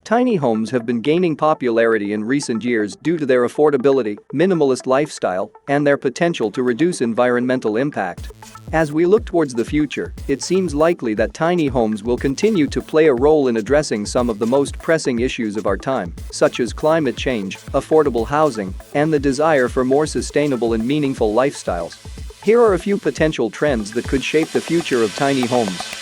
Tiny homes have been gaining popularity in recent years due to their affordability, minimalist lifestyle, and their potential to reduce environmental impact. As we look towards the future, it seems likely that tiny homes will continue to play a role in addressing some of the most pressing issues of our time, such as climate change, affordable housing, and the desire for more sustainable and meaningful lifestyles. Here are a few potential trends that could shape the future of tiny homes.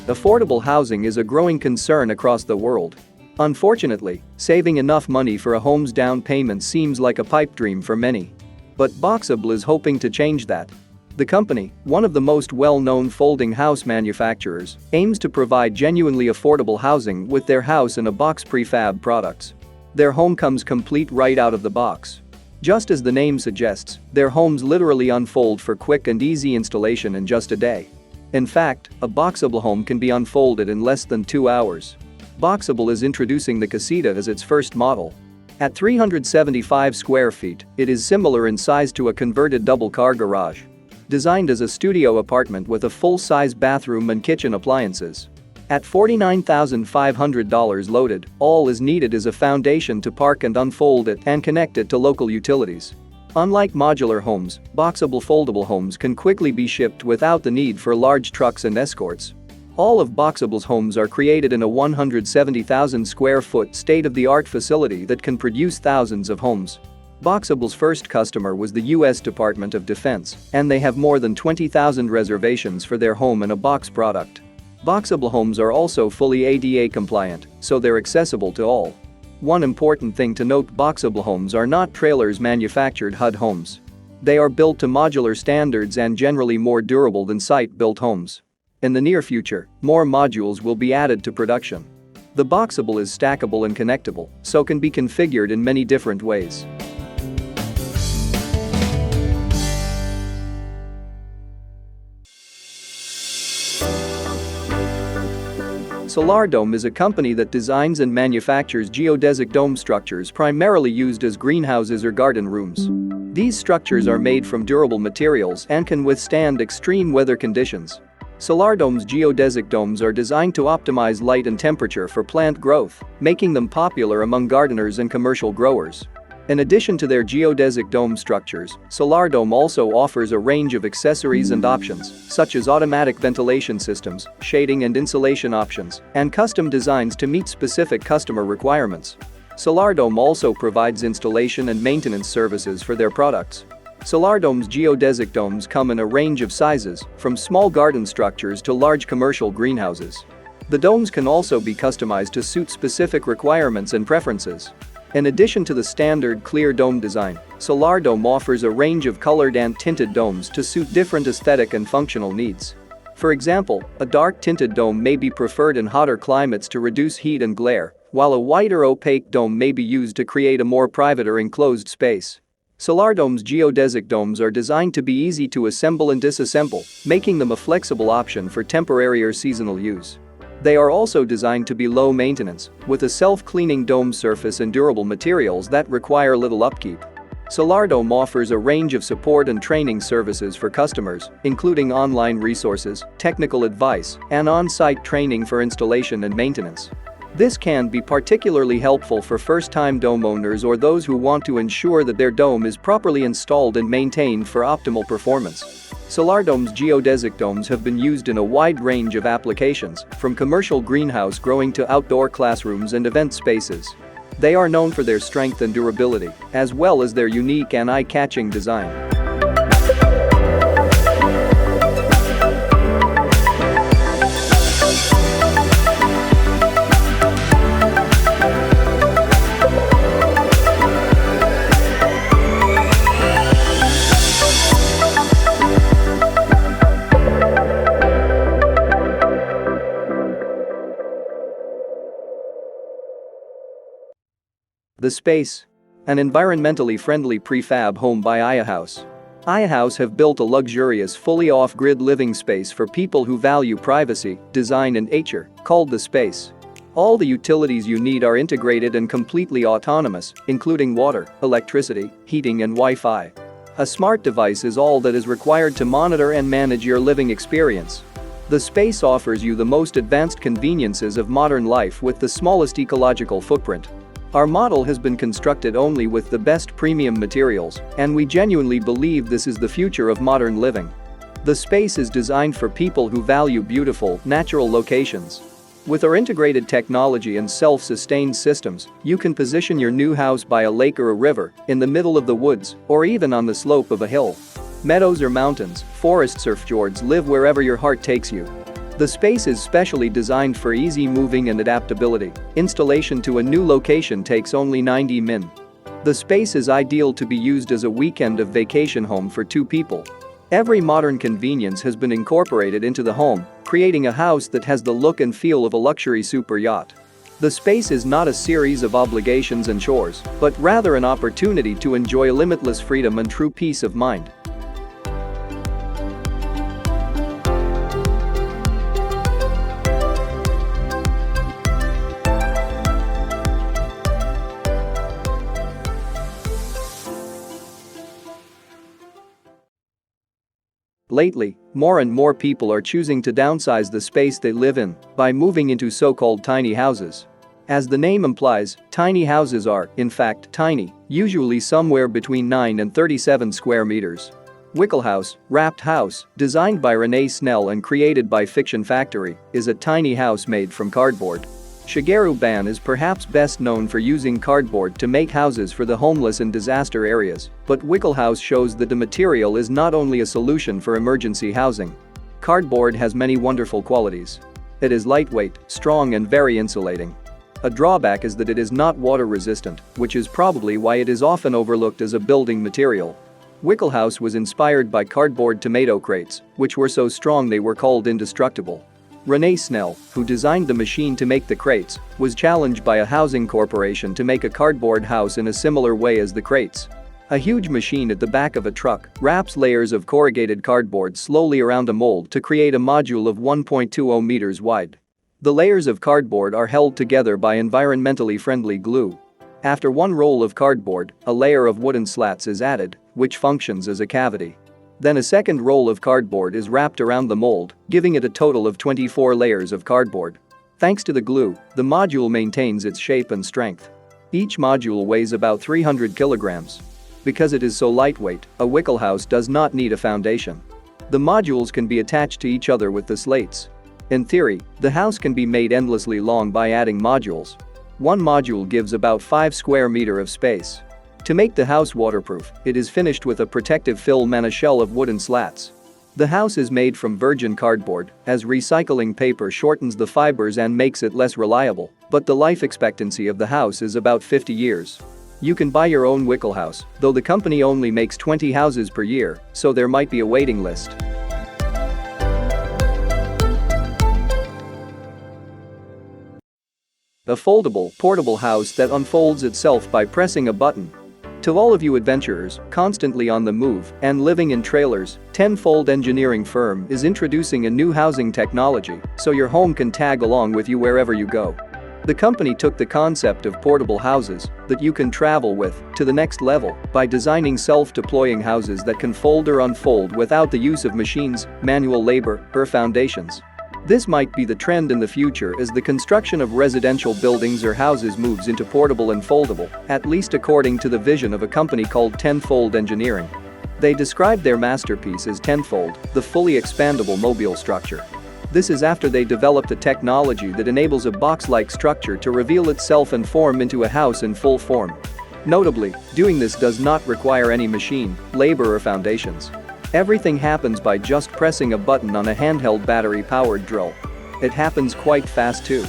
Affordable housing is a growing concern across the world. Unfortunately, saving enough money for a home's down payment seems like a pipe dream for many. But Boxabl is hoping to change that. The company, one of the most well-known folding house manufacturers, aims to provide genuinely affordable housing with their house-in-a-box prefab products. Their home comes complete right out of the box. Just as the name suggests, their homes literally unfold for quick and easy installation in just a day. In fact, a Boxabl home can be unfolded in less than 2 hours. Boxabl is introducing the Casita as its first model. At 375 square feet, it is similar in size to a converted double-car garage. Designed as a studio apartment with a full-size bathroom and kitchen appliances. At $49,500 loaded, all is needed is a foundation to park and unfold it and connect it to local utilities. Unlike modular homes, Boxabl foldable homes can quickly be shipped without the need for large trucks and escorts. All of Boxabl's homes are created in a 170,000 square foot state-of-the-art facility that can produce thousands of homes. Boxabl's first customer was the U.S. Department of Defense, and they have more than 20,000 reservations for their home-in-a-box product. Boxabl homes are also fully ADA compliant, so they're accessible to all. One important thing to note: Boxabl homes are not trailers manufactured HUD homes. They are built to modular standards and generally more durable than site-built homes. In the near future, more modules will be added to production. The Boxabl is stackable and connectable, so can be configured in many different ways. Solardome is a company that designs and manufactures geodesic dome structures primarily used as greenhouses or garden rooms. These structures are made from durable materials and can withstand extreme weather conditions. Solardome's geodesic domes are designed to optimize light and temperature for plant growth, making them popular among gardeners and commercial growers. In addition to their geodesic dome structures, Solardome also offers a range of accessories and options, such as automatic ventilation systems, shading and insulation options, and custom designs to meet specific customer requirements. Solardome also provides installation and maintenance services for their products. Solardome's geodesic domes come in a range of sizes, from small garden structures to large commercial greenhouses. The domes can also be customized to suit specific requirements and preferences. In addition to the standard clear dome design, Solardome offers a range of colored and tinted domes to suit different aesthetic and functional needs. For example, a dark tinted dome may be preferred in hotter climates to reduce heat and glare, while a white or opaque dome may be used to create a more private or enclosed space. Solardome's geodesic domes are designed to be easy to assemble and disassemble, making them a flexible option for temporary or seasonal use. They are also designed to be low maintenance, with a self-cleaning dome surface and durable materials that require little upkeep. Solardome offers a range of support and training services for customers, including online resources, technical advice, and on-site training for installation and maintenance. This can be particularly helpful for first-time dome owners or those who want to ensure that their dome is properly installed and maintained for optimal performance. Solardome's geodesic domes have been used in a wide range of applications, from commercial greenhouse growing to outdoor classrooms and event spaces. They are known for their strength and durability, as well as their unique and eye-catching design. The Space. An environmentally friendly prefab home by iOhouse. iOhouse have built a luxurious, fully off-grid living space for people who value privacy, design and nature, called The Space. All the utilities you need are integrated and completely autonomous, including water, electricity, heating and Wi-Fi. A smart device is all that is required to monitor and manage your living experience. The space offers you the most advanced conveniences of modern life with the smallest ecological footprint. Our model has been constructed only with the best premium materials, and we genuinely believe this is the future of modern living. The space is designed for people who value beautiful, natural locations. With our integrated technology and self-sustained systems, you can position your new house by a lake or a river, in the middle of the woods, or even on the slope of a hill. Meadows or mountains, forests or fjords, live wherever your heart takes you. The space is specially designed for easy moving and adaptability. Installation to a new location takes only 90 min. The space is ideal to be used as a weekend of vacation home for 2 people. Every modern convenience has been incorporated into the home, creating a house that has the look and feel of a luxury super yacht. The space is not a series of obligations and chores, but rather an opportunity to enjoy limitless freedom and true peace of mind. Lately, more and more people are choosing to downsize the space they live in by moving into so-called tiny houses. As the name implies, tiny houses are, in fact, tiny, usually somewhere between 9 and 37 square meters. WIKKELHOUSE, wrapped house, designed by Renee Snell and created by Fiction Factory, is a tiny house made from cardboard. Shigeru Ban is perhaps best known for using cardboard to make houses for the homeless in disaster areas, but WIKKELHOUSE shows that the material is not only a solution for emergency housing. Cardboard has many wonderful qualities. It is lightweight, strong and very insulating. A drawback is that it is not water resistant, which is probably why it is often overlooked as a building material. WIKKELHOUSE was inspired by cardboard tomato crates, which were so strong they were called indestructible. Renee Snell, who designed the machine to make the crates, was challenged by a housing corporation to make a cardboard house in a similar way as the crates. A huge machine at the back of a truck wraps layers of corrugated cardboard slowly around a mold to create a module of 1.20 meters wide. The layers of cardboard are held together by environmentally friendly glue. After one roll of cardboard, a layer of wooden slats is added, which functions as a cavity. Then a second roll of cardboard is wrapped around the mold, giving it a total of 24 layers of cardboard. Thanks to the glue, the module maintains its shape and strength. Each module weighs about 300 kilograms. Because it is so lightweight, a WIKKELHOUSE does not need a foundation. The modules can be attached to each other with the slates. In theory, the house can be made endlessly long by adding modules. One module gives about 5 square meters of space. To make the house waterproof, it is finished with a protective film and a shell of wooden slats. The house is made from virgin cardboard, as recycling paper shortens the fibers and makes it less reliable, but the life expectancy of the house is about 50 years. You can buy your own WIKKELHOUSE, though the company only makes 20 houses per year, so there might be a waiting list. A foldable, portable house that unfolds itself by pressing a button. To all of you adventurers, constantly on the move and living in trailers, TenFold Engineering firm is introducing a new housing technology so your home can tag along with you wherever you go. The company took the concept of portable houses that you can travel with to the next level by designing self-deploying houses that can fold or unfold without the use of machines, manual labor, or foundations. This might be the trend in the future as the construction of residential buildings or houses moves into portable and foldable, at least according to the vision of a company called TenFold Engineering. They described their masterpiece as TenFold, the fully expandable mobile structure. This is after they developed a technology that enables a box-like structure to reveal itself and form into a house in full form. Notably, doing this does not require any machine, labor or foundations. Everything happens by just pressing a button on a handheld battery-powered drill. It happens quite fast too.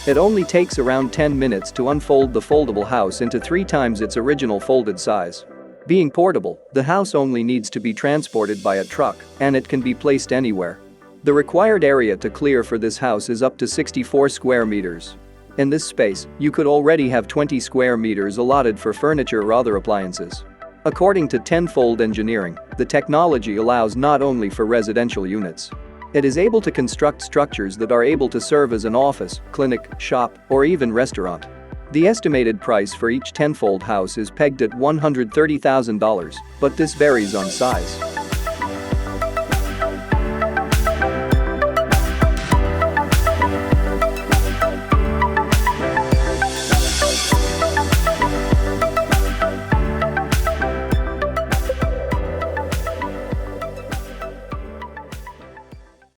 It only takes around 10 minutes to unfold the foldable house into 3 times its original folded size. Being portable, the house only needs to be transported by a truck, and it can be placed anywhere. The required area to clear for this house is up to 64 square meters. In this space, you could already have 20 square meters allotted for furniture or other appliances. According to TenFold Engineering, the technology allows not only for residential units. It is able to construct structures that are able to serve as an office, clinic, shop, or even restaurant. The estimated price for each TenFold house is pegged at $130,000, but this varies on size.